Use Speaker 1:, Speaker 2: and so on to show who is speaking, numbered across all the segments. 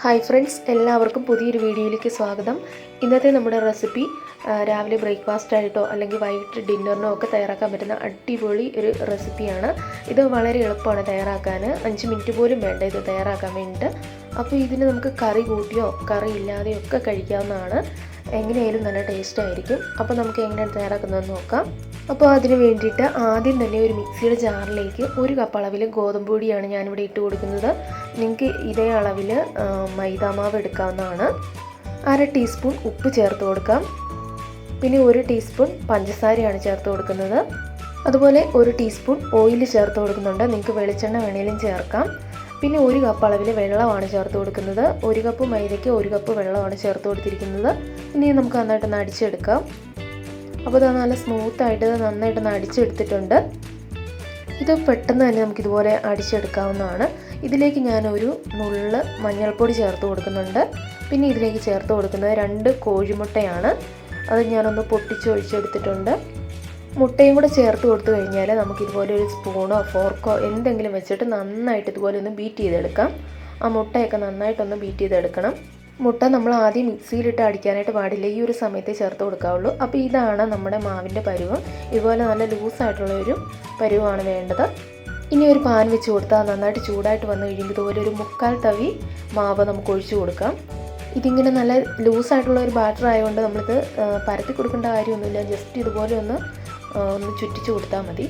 Speaker 1: Hi friends, എല്ലാവർക്കും പുതിയൊരു വീഡിയോയിലേക്ക് സ്വാഗതം. ഇന്നത്തെ നമ്മുടെ റെസിപ്പി രാവിലെ ബ്രേക്ക്ഫാസ്റ്റായിട്ടോ അല്ലെങ്കിൽ വൈകിട്ട് ഡിന്നറിനോ ഒക്കെ തയ്യാറാക്കാൻ പറ്റുന്ന അടിപൊളി ഒരു റെസിപ്പിയാണ്. ഇത് വളരെ എളുപ്പമാണ് തയ്യാറാക്കാൻ. 5 മിനിറ്റ് പോലും വേണ്ട ഇത് തയ്യാറാക്കാൻ വേണ്ടിയിട്ട്. അപ്പോൾ ഇതിന് നമുക്ക് കറി കൂട്ടിയോ കറി ഇല്ലാതെയോ ഒക്കെ കഴിക്കാവുന്നതാണ്. എങ്ങനെയായാലും നല്ല ടേസ്റ്റ് ആയിരിക്കും. അപ്പോൾ നമുക്ക് എങ്ങനെയാണ് തയ്യാറാക്കുന്നതെന്ന് നോക്കാം. അപ്പോൾ അതിന് വേണ്ടിയിട്ട് ആദ്യം തന്നെ ഒരു മിക്സിയുടെ ജാറിലേക്ക് 1 കപ്പ് അളവിൽ ഗോതമ്പ് പൊടിയാണ് ഞാനിവിടെ ഇട്ട് കൊടുക്കുന്നത്. നിങ്ങൾക്ക് ഇതേ അളവിൽ മൈദാമാവ് എടുക്കാവുന്നതാണ്. 1/2 ടീസ്പൂൺ ഉപ്പ് ചേർത്ത് കൊടുക്കാം. പിന്നെ 1 ടീസ്പൂൺ പഞ്ചസാരയാണ് ചേർത്ത് കൊടുക്കുന്നത്. അതുപോലെ 1 ടീസ്പൂൺ ഓയിൽ ചേർത്ത് കൊടുക്കുന്നുണ്ട്. നിങ്ങൾക്ക് വെളിച്ചെണ്ണ വേണേലും ചേർക്കാം. പിന്നെ 1 കപ്പ് അളവിൽ വെള്ളമാണ് ചേർത്ത് കൊടുക്കുന്നത്. 1 കപ്പ് മൈദയ്ക്ക് 1 കപ്പ് വെള്ളമാണ് ചേർത്ത് കൊടുത്തിരിക്കുന്നത്. ഇനി നമുക്ക് നന്നായിട്ടൊന്ന് അടിച്ചെടുക്കാം. അപ്പോൾ ഇത് നല്ല സ്മൂത്തായിട്ട് നന്നായിട്ടൊന്ന് അടിച്ചെടുത്തിട്ടുണ്ട്. ഇത് പെട്ടെന്ന് തന്നെ നമുക്കിതുപോലെ അടിച്ചെടുക്കാവുന്നതാണ്. ഇതിലേക്ക് ഞാനൊരു നുള്ള് മഞ്ഞൾപ്പൊടി ചേർത്ത് കൊടുക്കുന്നുണ്ട്. പിന്നെ ഇതിലേക്ക് ചേർത്ത് കൊടുക്കുന്നത് 2 കോഴിമുട്ടയാണ്. അത് ഞാനൊന്ന് പൊട്ടിച്ചൊഴിച്ചെടുത്തിട്ടുണ്ട്. മുട്ടയും കൂടെ ചേർത്ത് കൊടുത്തു കഴിഞ്ഞാൽ നമുക്കിതുപോലെ ഒരു സ്പൂണോ ഫോർക്കോ എന്തെങ്കിലും വെച്ചിട്ട് നന്നായിട്ട് ഇതുപോലെ ഒന്ന് ബീറ്റ് ചെയ്തെടുക്കാം. ആ മുട്ടയൊക്കെ നന്നായിട്ടൊന്ന് ബീറ്റ് ചെയ്തെടുക്കണം. മുട്ട നമ്മൾ ആദ്യം മിക്സിയിലിട്ട് അടിക്കാനായിട്ട് പാടില്ല, ഈ ഒരു സമയത്തേ ചേർത്ത് കൊടുക്കാവുള്ളൂ. അപ്പോൾ ഇതാണ് നമ്മുടെ മാവിൻ്റെ പരുവം. ഇതുപോലെ നല്ല ലൂസായിട്ടുള്ളൊരു പരുവമാണ് വേണ്ടത്. ഇനി ഒരു പാൻ വെച്ച് കൊടുത്താൽ നന്നായിട്ട് ചൂടായിട്ട് വന്നു കഴിയുമ്പോൾ ഇതുപോലെ ഒരു 1/4 തവി മാവ് നമുക്ക് ഒഴിച്ചു കൊടുക്കാം. ഇതിങ്ങനെ നല്ല ലൂസായിട്ടുള്ള ഒരു ബാറ്റർ ആയതുകൊണ്ട് നമ്മളിത് പരത്തി കൊടുക്കേണ്ട കാര്യമൊന്നുമില്ല. ജസ്റ്റ് ഇതുപോലെ ഒന്ന് ചുറ്റിച്ച് കൊടുത്താൽ മതി.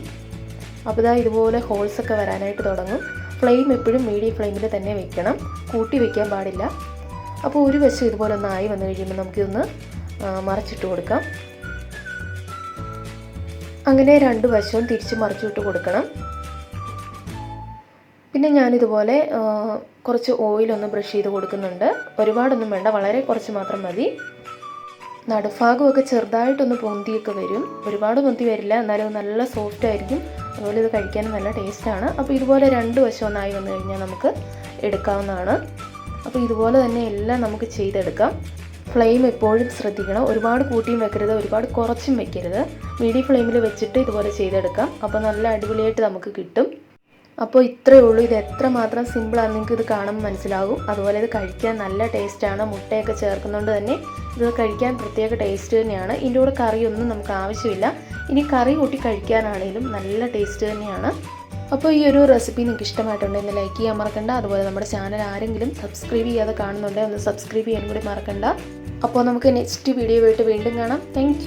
Speaker 1: അപ്പോൾ ഇതാ ഇതുപോലെ ഹോൾസൊക്കെ വരാനായിട്ട് തുടങ്ങും. ഫ്ലെയിം എപ്പോഴും മീഡിയം ഫ്ലെയിമിൽ തന്നെ വെക്കണം, കൂട്ടി വയ്ക്കാൻ പാടില്ല. അപ്പോൾ ഒരു വശം ഇതുപോലെ ഒന്ന് ആയി വന്നു കഴിയുമ്പോൾ നമുക്കിതൊന്ന് മറിച്ചിട്ട് കൊടുക്കാം. അങ്ങനെ 2 വശവും തിരിച്ച് മറിച്ചിട്ട് കൊടുക്കണം. പിന്നെ ഞാനിതുപോലെ കുറച്ച് ഓയിലൊന്ന് ബ്രഷ് ചെയ്ത് കൊടുക്കുന്നുണ്ട്. ഒരുപാടൊന്നും വേണ്ട, വളരെ കുറച്ച് മാത്രം മതി. നടുഭാഗമൊക്കെ ചെറുതായിട്ടൊന്ന് പൊന്തിയൊക്കെ വരും, ഒരുപാട് പൊന്തി വരില്ല, എന്നാലും നല്ല സോഫ്റ്റ് ആയിരിക്കും. അതുപോലെ ഇത് കഴിക്കാനും നല്ല ടേസ്റ്റാണ്. അപ്പോൾ ഇതുപോലെ 2 വശം ഒന്നായി വന്നു കഴിഞ്ഞാൽ നമുക്ക് എടുക്കാവുന്നതാണ്. അപ്പോൾ ഇതുപോലെ തന്നെ എല്ലാം നമുക്ക് ചെയ്തെടുക്കാം. ഫ്ലെയിം എപ്പോഴും ശ്രദ്ധിക്കണം, ഒരുപാട് കൂട്ടിയും വെക്കരുത്, ഒരുപാട് കുറച്ചും വെക്കരുത്. മീഡിയം ഫ്ലെയിമിൽ വെച്ചിട്ട് ഇതുപോലെ ചെയ്തെടുക്കാം. അപ്പോൾ നല്ല അടിപൊളിയായിട്ട് നമുക്ക് കിട്ടും. അപ്പോൾ ഇത്രയേ ഉള്ളൂ. ഇത് എത്രമാത്രം സിമ്പിളാണ് നിങ്ങൾക്ക് ഇത് കാണുമ്പോൾ മനസ്സിലാകും. അതുപോലെ ഇത് കഴിക്കാൻ നല്ല ടേസ്റ്റാണ്. മുട്ടയൊക്കെ ചേർക്കുന്നതുകൊണ്ട് തന്നെ ഇത് കഴിക്കാൻ പ്രത്യേക ടേസ്റ്റ് തന്നെയാണ്. ഇതിൻ്റെ കൂടെ കറിയൊന്നും നമുക്ക് ആവശ്യമില്ല. ഇനി കറി കൂട്ടി കഴിക്കാനാണെങ്കിലും നല്ല ടേസ്റ്റ് തന്നെയാണ്. അപ്പോൾ ഈ ഒരു റെസിപ്പി നിങ്ങൾക്ക് ഇഷ്ടമായിട്ടുണ്ടെങ്കിൽ ലൈക്ക് ചെയ്യാൻ മറക്കണ്ട. അതുപോലെ നമ്മുടെ ചാനൽ ആരെങ്കിലും സബ്സ്ക്രൈബ് ചെയ്യാതെ കാണുന്നുണ്ടെങ്കിൽ ഒന്ന് സബ്സ്ക്രൈബ് ചെയ്യാൻ കൂടി മറക്കണ്ട. അപ്പോൾ നമുക്ക് നെക്സ്റ്റ് വീഡിയോ ആയിട്ട് വീണ്ടും കാണാം. താങ്ക്